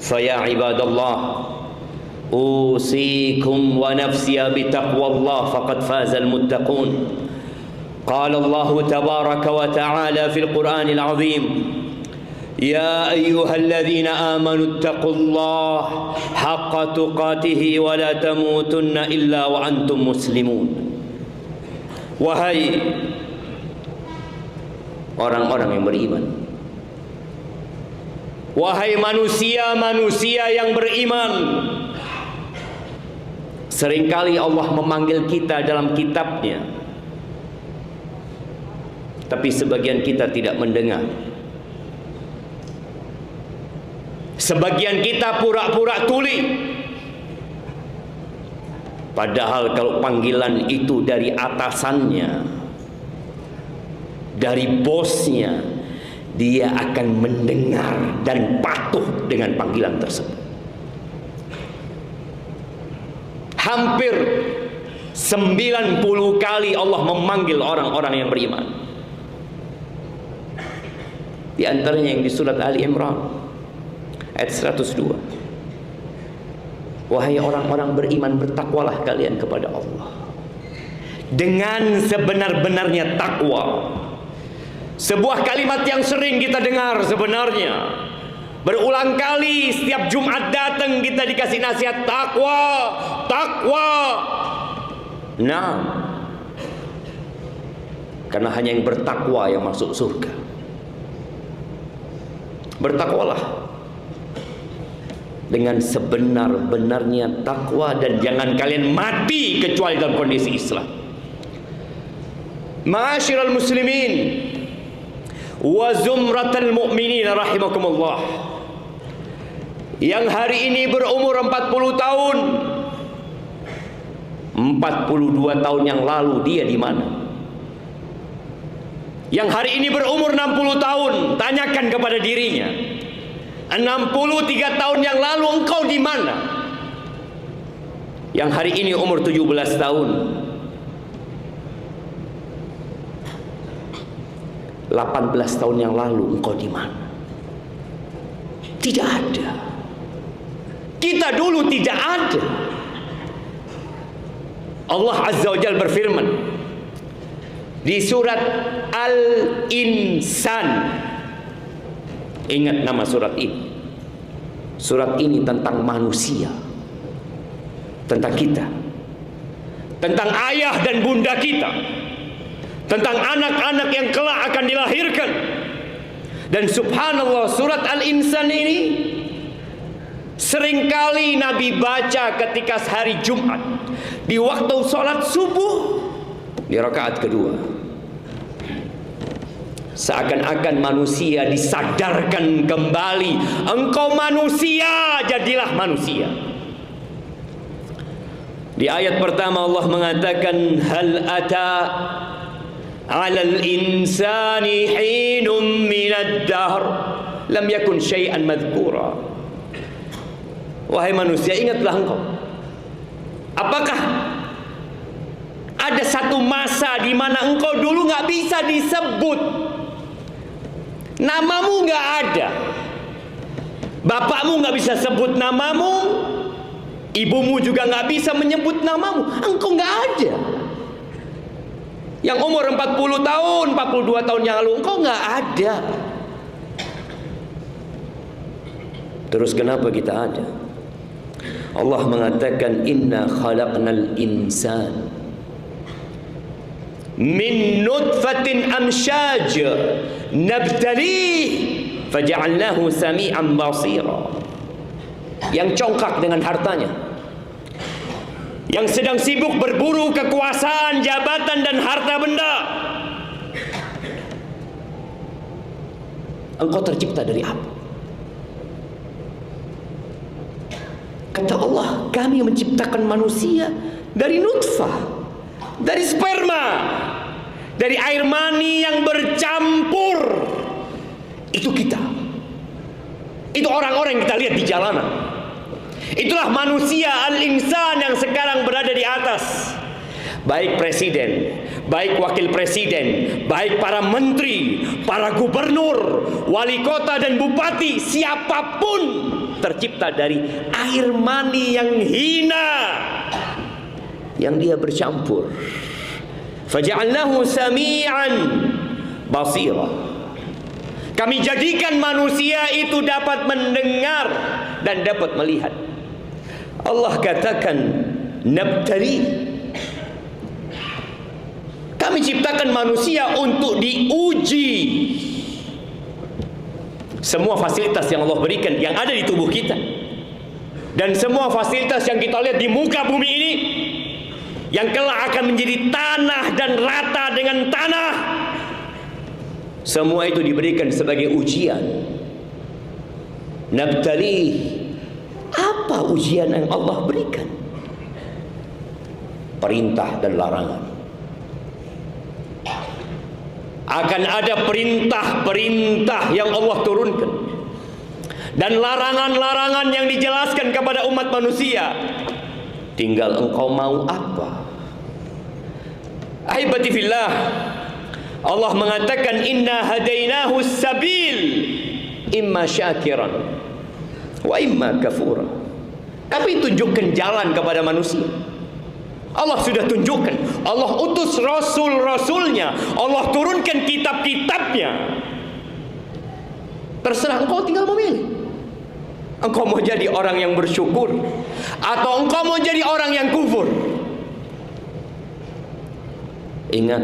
فيا عباد الله أوصيكم ونفسي بتقوى الله فقد فاز المتقون. قال الله تبارك وتعالى في القرآن العظيم: يا أيها الذين آمنوا اتقوا الله حق تقاته ولا تموتن إلا وأنتم مسلمون. Wahai orang-orang yang beriman, wahai manusia-manusia yang beriman, seringkali Allah memanggil kita dalam kitabnya, tapi sebagian kita tidak mendengar. Sebagian kita pura-pura tuli. Padahal kalau panggilan itu dari atasannya, dari bosnya, dia akan mendengar dan patuh dengan panggilan tersebut. Hampir 90 kali Allah memanggil orang-orang yang beriman. Di antaranya yang di surat Ali Imran ayat 102. Wahai orang-orang beriman, bertakwalah kalian kepada Allah dengan sebenar-benarnya takwa. Sebuah kalimat yang sering kita dengar sebenarnya. Berulang kali setiap Jumat datang kita dikasih nasihat takwa, takwa. Nah, karena hanya yang bertakwa yang masuk surga. Bertakwalah dengan sebenar-benarnya takwa, dan jangan kalian mati kecuali dalam kondisi Islam. Ma'asyiral muslimin wa zumratal mu'minin rahimakumullah, yang hari ini berumur 40 tahun, 42 tahun yang lalu dia di mana? Yang hari ini berumur 60 tahun, tanyakan kepada dirinya, 63 tahun yang lalu engkau di mana? Yang hari ini umur 17 tahun, 18 tahun yang lalu engkau di mana? Tidak ada. Kita dulu tidak ada. Allah Azza wa Jalla berfirman di surat Al-Insan. Ingat nama surat ini. Surat ini tentang manusia, tentang kita, tentang ayah dan bunda kita, tentang anak-anak yang kelak akan dilahirkan. Dan subhanallah, surat Al-Insan ini seringkali Nabi baca ketika hari Jumat, di waktu sholat subuh, di rakaat kedua. Seakan-akan manusia disadarkan kembali, engkau manusia, jadilah manusia. Di ayat pertama Allah mengatakan, hal ata 'alal insani hinum minad dahr lam yakun syai'an madhkura. Wahai manusia, ingatlah engkau, apakah ada satu masa di mana engkau dulu nggak bisa disebut? Namamu nggak ada, bapakmu nggak bisa sebut namamu, ibumu juga nggak bisa menyebut namamu. Engkau nggak ada. Yang umur 40 tahun, 42 tahun yang lalu, engkau nggak ada. Terus kenapa kita ada? Allah mengatakan, inna khalaqnal insan min nutfatin amsyaj nabtalih faja'alnahu sami'an basira. Yang congkak dengan hartanya, yang sedang sibuk berburu kekuasaan, jabatan dan harta benda. Engkau tercipta dari apa? Kata Allah, kami menciptakan manusia dari nutfah, dari sperma, dari air mani yang bercampur. Itu kita. Itu orang-orang yang kita lihat di jalanan. Itulah manusia al-insan yang sekarang berada di atas. Baik presiden, baik wakil presiden, baik para menteri, para gubernur, wali kota dan bupati, siapapun tercipta dari air mani yang hina yang dia bercampur. Faja'alnahu sami'an basira. Kami jadikan manusia itu dapat mendengar dan dapat melihat. Allah katakan nabtali. Kami ciptakan manusia untuk diuji. Semua fasilitas yang Allah berikan yang ada di tubuh kita, dan semua fasilitas yang kita lihat di muka bumi ini, yang kelak akan menjadi tanah dan rata dengan tanah, semua itu diberikan sebagai ujian. Nabtali. Apa ujian yang Allah berikan? Perintah dan larangan. Akan ada perintah-perintah yang Allah turunkan dan larangan-larangan yang dijelaskan kepada umat manusia. Tinggal engkau mau apa. Ahibati fillah, Allah mengatakan inna hadainahu sabil imma syakiran wa imma kafura. Kami tunjukkan jalan kepada manusia. Allah sudah tunjukkan. Allah utus rasul-rasulnya. Allah turunkan kitab-kitabnya. Terserah engkau, tinggal memilih. Engkau mau jadi orang yang bersyukur atau engkau mau jadi orang yang kufur. Ingat,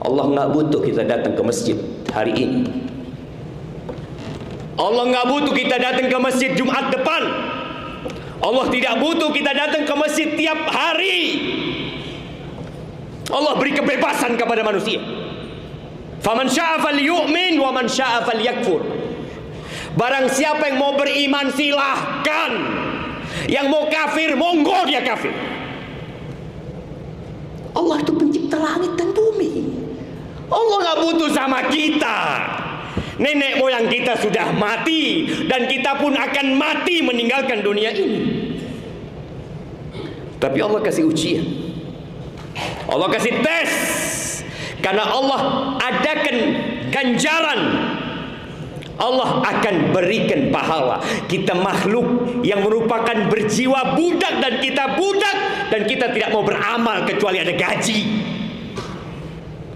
Allah nggak butuh kita datang ke masjid hari ini. Allah nggak butuh kita datang ke masjid Jumat depan. Allah tidak butuh kita datang ke masjid tiap hari. Allah beri kebebasan kepada manusia. Faman syaa falyu'min wa man syaa falyakfur. Barang siapa yang mau beriman silahkan. Yang mau kafir monggo dia kafir. Allah itu pencipta langit dan bumi. Allah nggak butuh sama kita. Nenek moyang kita sudah mati dan kita pun akan mati meninggalkan dunia ini. Tapi Allah kasih ujian. Allah kasih tes. Karena Allah adakan ganjaran. Allah akan berikan pahala. Kita makhluk yang merupakan berjiwa budak dan kita budak, dan kita tidak mau beramal kecuali ada gaji.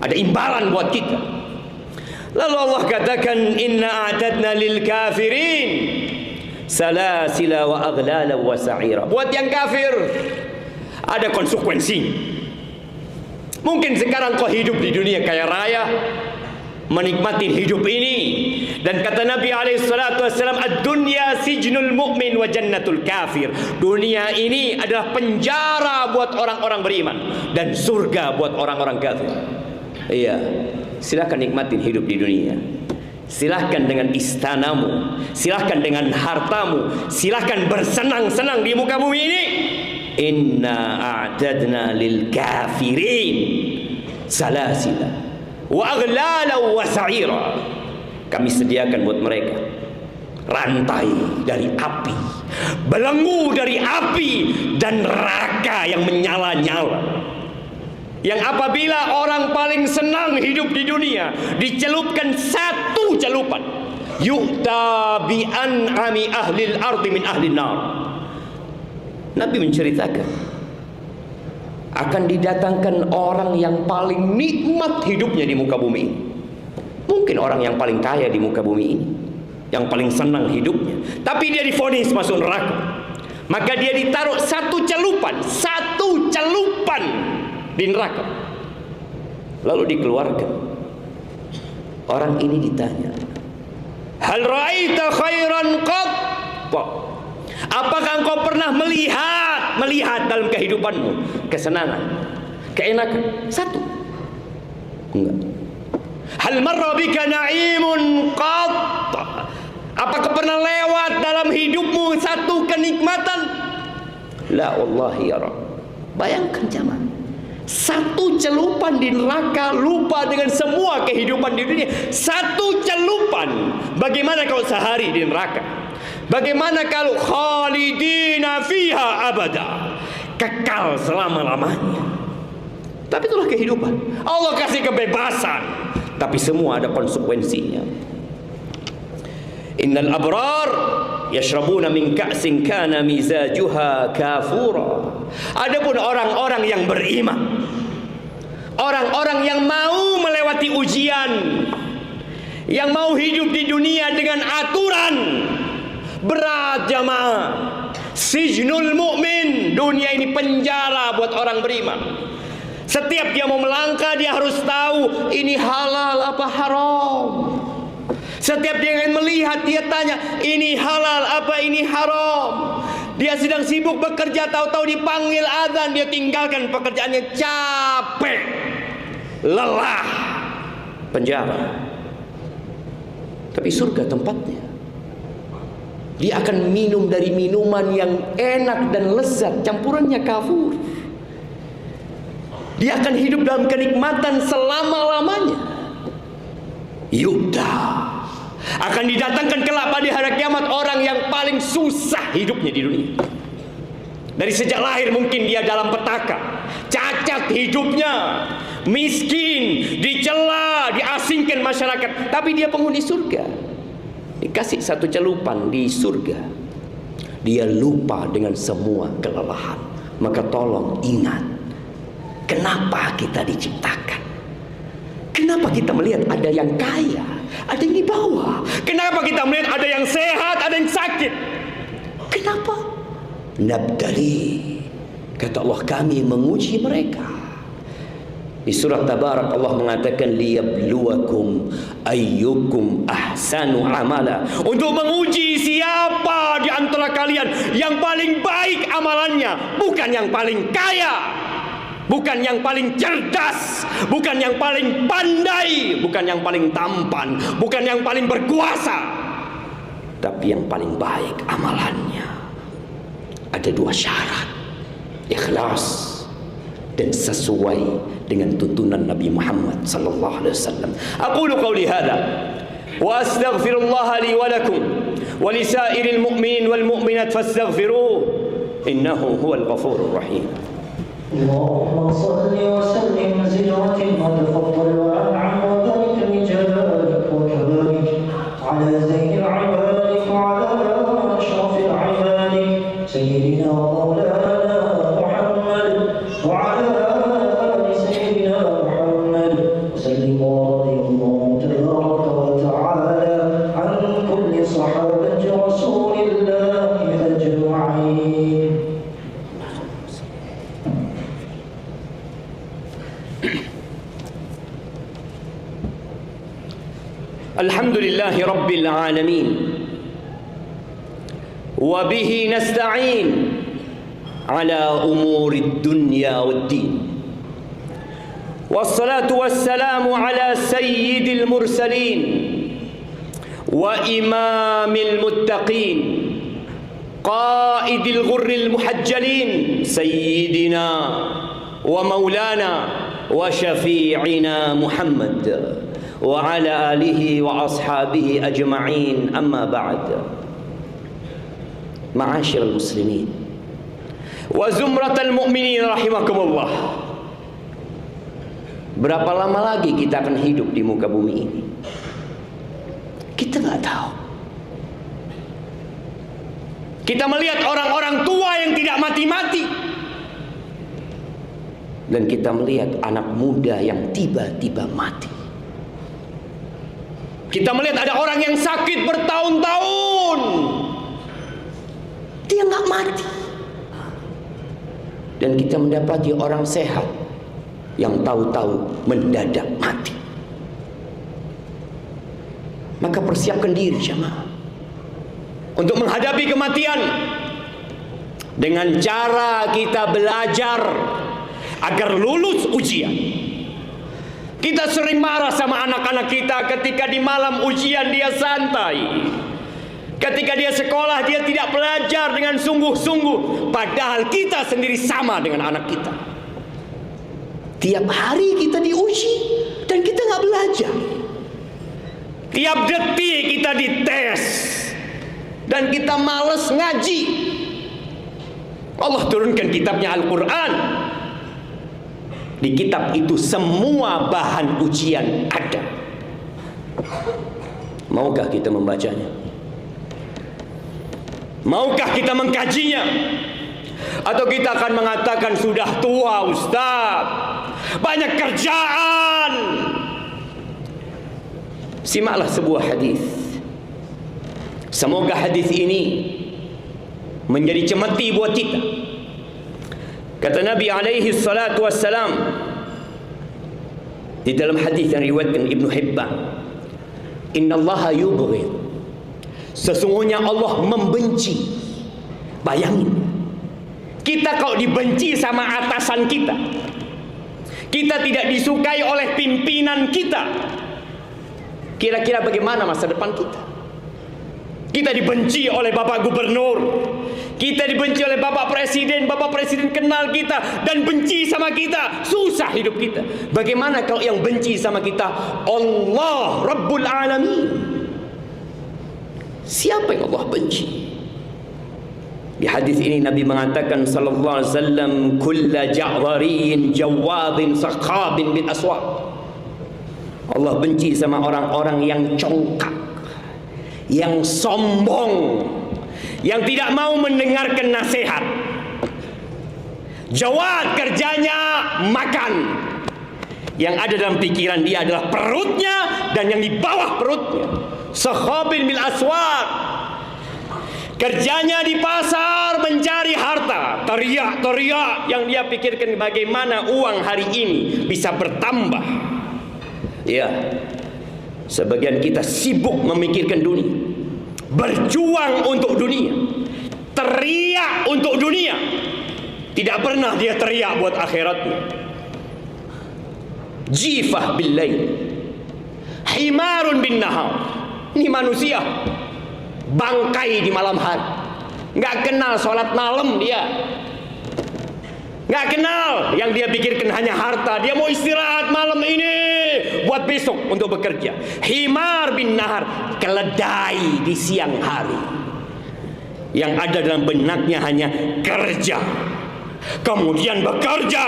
Ada imbalan buat kita. Lalu Allah katakan inna a'tadna lil kafirin salasila wa aghlala wa sa'ira. Buat yang kafir ada konsekuensi. Mungkin sekarang kau hidup di dunia kaya raya, menikmati hidup ini, dan kata Nabi SAW, ad-dunya sijnul mu'min wa jannatul kafir. Dunia ini adalah penjara buat orang-orang beriman dan surga buat orang-orang kafir. Iya, silahkan nikmatin hidup di dunia. Silahkan dengan istanamu, silahkan dengan hartamu, silahkan bersenang-senang di muka bumi ini. Inna a'tadna lil kafirin salasila wa aghlala wa sa'ira. Kami sediakan buat mereka rantai dari api, belenggu dari api, dan neraka yang menyala-nyala. Yang apabila orang paling senang hidup di dunia dicelupkan satu celupan, yu'ta bi an'ami ahlil ardi min ahlin nar. Nabi menceritakan akan didatangkan orang yang paling nikmat hidupnya di muka bumi ini. Mungkin orang yang paling kaya di muka bumi ini, yang paling senang hidupnya, tapi dia divonis masuk neraka. Maka dia ditaruh satu celupan di neraka, lalu dikeluarkan. Orang ini ditanya, hal ra'aita khairan qat? Apakah engkau pernah melihat dalam kehidupanmu kesenangan, keenakan? Satu. Enggak. Hal marra bika na'imun qat? Apakah pernah lewat dalam hidupmu satu kenikmatan? La wallahi ya Rabb. Bayangkan jamaah, satu celupan di neraka, lupa dengan semua kehidupan di dunia. Satu celupan. Bagaimana kalau sehari di neraka? Bagaimana kalau khalidina fiha abada, kekal selama-lamanya? Tapi itulah kehidupan. Allah kasih kebebasan, tapi semua ada konsekuensinya. Innal abrar yashrabuna min ka'sin kana mizajuha kafura. Adapun orang-orang yang beriman, orang-orang yang mau melewati ujian, yang mau hidup di dunia dengan aturan, berat jamaah. Sijnul mu'min, dunia ini penjara buat orang beriman. Setiap dia mau melangkah, dia harus tahu ini halal apa haram. Setiap dia ingin melihat, dia tanya, ini halal apa ini haram. Dia sedang sibuk bekerja, tahu-tahu dipanggil azan, dia tinggalkan pekerjaannya, capek, lelah, penjara. Tapi surga tempatnya. Dia akan minum dari minuman yang enak dan lezat, campurannya kafur. Dia akan hidup dalam kenikmatan selama-lamanya. Yuda, akan didatangkan kelak pada hari kiamat orang yang paling susah hidupnya di dunia. Dari sejak lahir mungkin dia dalam petaka, cacat hidupnya, miskin, dicela, diasingkan masyarakat, tapi dia penghuni surga. Dikasih satu celupan di surga, dia lupa dengan semua kelelahan. Maka tolong ingat, kenapa kita diciptakan? Kenapa kita melihat ada yang kaya, ada yang di bawah? Kenapa kita melihat ada yang sehat, ada yang sakit? Kenapa? Nabtali, kata Allah, kami menguji mereka. Di surat Tabarak Allah mengatakan liyabluwakum ayyukum ahsanu amala, untuk menguji siapa di antara kalian yang paling baik amalannya, bukan yang paling kaya, bukan yang paling cerdas, bukan yang paling pandai, bukan yang paling tampan, bukan yang paling berkuasa, tapi yang paling baik amalannya. Ada dua syarat: ikhlas dan sesuai dengan tuntunan Nabi Muhammad sallallahu alaihi wasallam. Aqulu qawli hadha wa astaghfirullah li wa lakum wa li sa'iril mu'minin wal mu'minat fastaghfiruhu innahu huwal ghafurur rahim. اللهم صل وسلم زد وتفضل وانعم وبارك بجلالك وكمالك على زين عبادك وعلى اشرف عبادك سيدنا ومولانا محمد وعلى ال سيدنا محمد وسلم ورضي الله تبارك وتعالى عن كل صحابه رسول الله اجمعين. Alhamdulillahi Rabbil Alamin, wa bihi nasta'in ala umurid dunya waddin, wassalatu wassalamu ala sayyidil mursalin wa imamil muttaqin qaidil ghurril muhajjalin sayyidina wa maulana wa syafi'ina Muhammad wa ala alihi wa ashabihi ajma'in, amma ba'd. Ma'asyiral muslimin wa zumratal mu'minin rahimakumullah. Berapa lama lagi kita akan hidup di muka bumi ini? Kita nggak tahu. Kita melihat orang-orang tua yang tidak mati-mati, dan kita melihat anak muda yang tiba-tiba mati. Kita melihat ada orang yang sakit bertahun-tahun, dia nggak mati. Dan kita mendapati orang sehat yang tahu-tahu mendadak mati. Maka persiapkan diri jemaah untuk menghadapi kematian dengan cara kita belajar agar lulus ujian. Kita sering marah sama anak-anak kita ketika di malam ujian dia santai. Ketika dia sekolah dia tidak belajar dengan sungguh-sungguh. Padahal kita sendiri sama dengan anak kita. Tiap hari kita diuji dan kita nggak belajar. Tiap detik kita dites dan kita malas ngaji. Allah turunkan kitabnya Al-Quran. Di kitab itu semua bahan ujian ada. Maukah kita membacanya? Maukah kita mengkajinya? Atau kita akan mengatakan sudah tua Ustaz, banyak kerjaan? Simaklah sebuah hadis. Semoga hadis ini menjadi cemeti buat kita. Kata Nabi alaihi salatu wassalam di dalam hadis yang riwayatkan Ibnu Hibban, innallaha yubghid, sesungguhnya Allah membenci. Bayangin, kita kalau dibenci sama atasan kita, kita tidak disukai oleh pimpinan kita, kira-kira bagaimana masa depan kita? Kita dibenci oleh Bapak Gubernur, kita dibenci oleh Bapak Presiden kenal kita dan benci sama kita, susah hidup kita. Bagaimana kalau yang benci sama kita Allah Rabbul Alamin? Siapa yang Allah benci? Di hadis ini Nabi mengatakan sallallahu alaihi wasallam, kulla ja'dhariyin jawadin sakhabin bil aswaq. Allah benci sama orang-orang yang congkak, yang sombong, yang tidak mau mendengarkan nasihat. Jawad kerjanya makan, yang ada dalam pikiran dia adalah perutnya dan yang di bawah perutnya. Sakhabin bil aswaq, kerjanya di pasar mencari harta, teriak-teriak, yang dia pikirkan bagaimana uang hari ini bisa bertambah. Ya, sebagian kita sibuk memikirkan dunia, berjuang untuk dunia, teriak untuk dunia, tidak pernah dia teriak buat akhiratnya. Jifah bil lail, himarun bin nahar. Ini manusia bangkai di malam hari, nggak kenal sholat malam dia, nggak kenal. Yang dia pikirkan hanya harta. Dia mau istirahat malam ini buat besok untuk bekerja. Himar bin nahar, keledai di siang hari. Yang ada dalam benaknya hanya kerja, kemudian bekerja,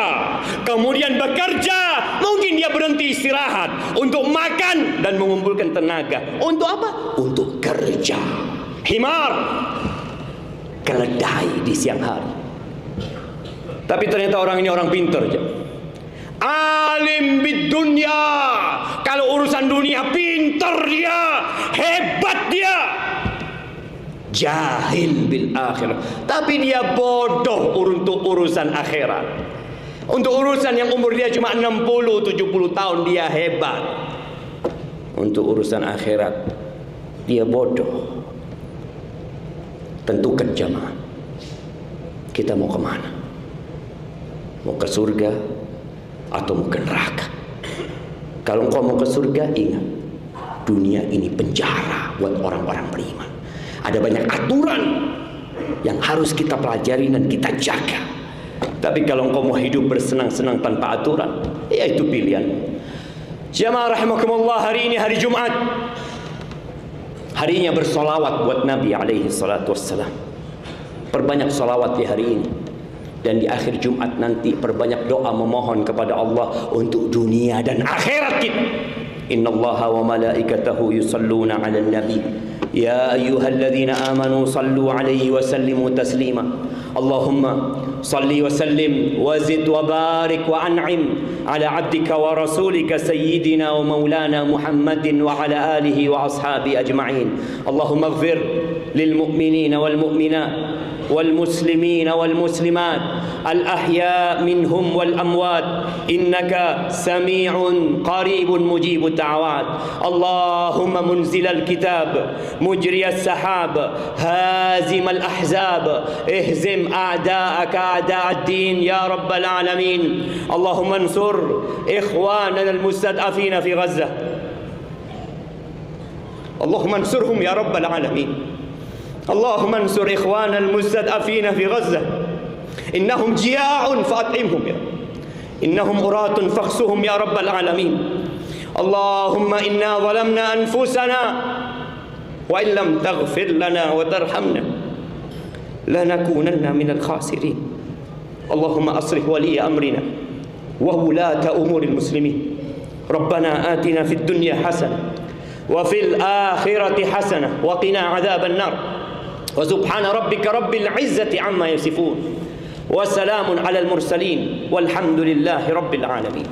kemudian bekerja. Mungkin dia berhenti istirahat untuk makan dan mengumpulkan tenaga. Untuk apa? Untuk kerja. Himar, keledai di siang hari. Tapi ternyata orang ini orang pintar aja. Alim bid dunya, kalau urusan dunia pintar dia, hebat dia. Jahil bil akhirat, tapi dia bodoh untuk urusan akhirat. Untuk urusan yang umur dia cuma 60-70 tahun dia hebat. Untuk urusan akhirat dia bodoh. Tentukan jamaah, kita mau kemana? Mau ke surga atau mau ke neraka? Kalau engkau mau ke surga, ingat, dunia ini penjara buat orang-orang beriman. Ada banyak aturan yang harus kita pelajari dan kita jaga. Tapi kalau engkau mau hidup bersenang-senang tanpa aturan, ya itu pilihan. Jamaah rahimakumullah, hari ini hari Jumat, harinya bersolawat buat Nabi alaihi salatu wassalam. Perbanyak solawat di hari ini. Dan di akhir Jumat nanti perbanyak doa memohon kepada Allah untuk dunia dan akhirat kita. Innallaha wa malaikatahu yusalluna 'alan nabi ya ayyuhalladzina amanu sallu 'alaihi wa sallimu taslima. Allahumma salli wa sallim wa zid wa barik wa an'im ala 'abdika wa rasulika sayyidina wa maulana Muhammadin wa ala alihi wa ashabi ajma'in. Allahumma ighfir lil mu'minina wal mu'minat والمسلمين والمسلمات الأحياء منهم والأموات إنك سميع قريب مجيب الدعوات. اللهم منزل الكتاب مجري السحاب هازم الأحزاب اهزم أعداءك أعداء الدين يا رب العالمين. اللهم انصر إخواننا المستضعفين في غزة. اللهم انصرهم يا رب العالمين. اللهم انصر إخوان المستضعفين في غزة إنهم جياع فأطعمهم يا إنهم أراة فاخسهم يا رب العالمين. اللهم إنا ظلمنا أنفسنا وإن لم تغفر لنا وترحمنا لنكونن من الخاسرين. اللهم أصلح ولي أمرنا وولاة أمور المسلمين. ربنا آتنا في الدنيا حسنة وفي الآخرة حسنة وقنا عذاب النار. Wa subhana rabbika rabbil izzati amma yasifun. Wa salamun alal mursalin. Walhamdulillahi rabbil alamin.